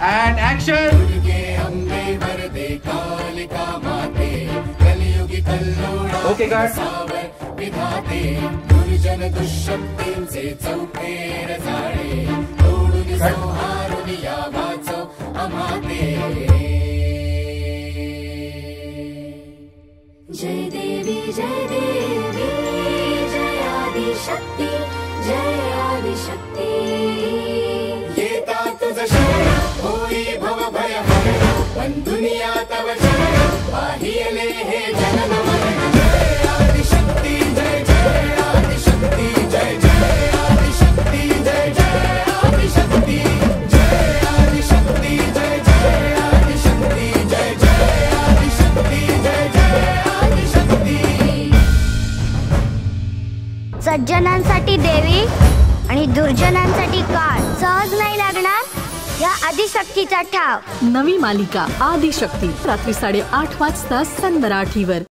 And action. Okay, guard. जय देवी जय आदिशक्ति जय आदिशक्ति येता तुझ शरण होई भव भय हरण बंधुनिया तव चरण पाहियले हे जनन मरण जय आदिशक्ति जय आदिशक्ति जय आदिशक्ति जय आदिशक्ति जय आदिशक्ति जय आदिशक्ति जय आदिशक्ति जय आदिशक्ति। सज्जनांसाठी देवी आणि दुर्जनांसाठी काळ सहज नाही लागणार या आदिशक्तीचा ठाव। नवी मालिका आदिशक्ती रात्री 8:30 वाजता सन मराठीवर।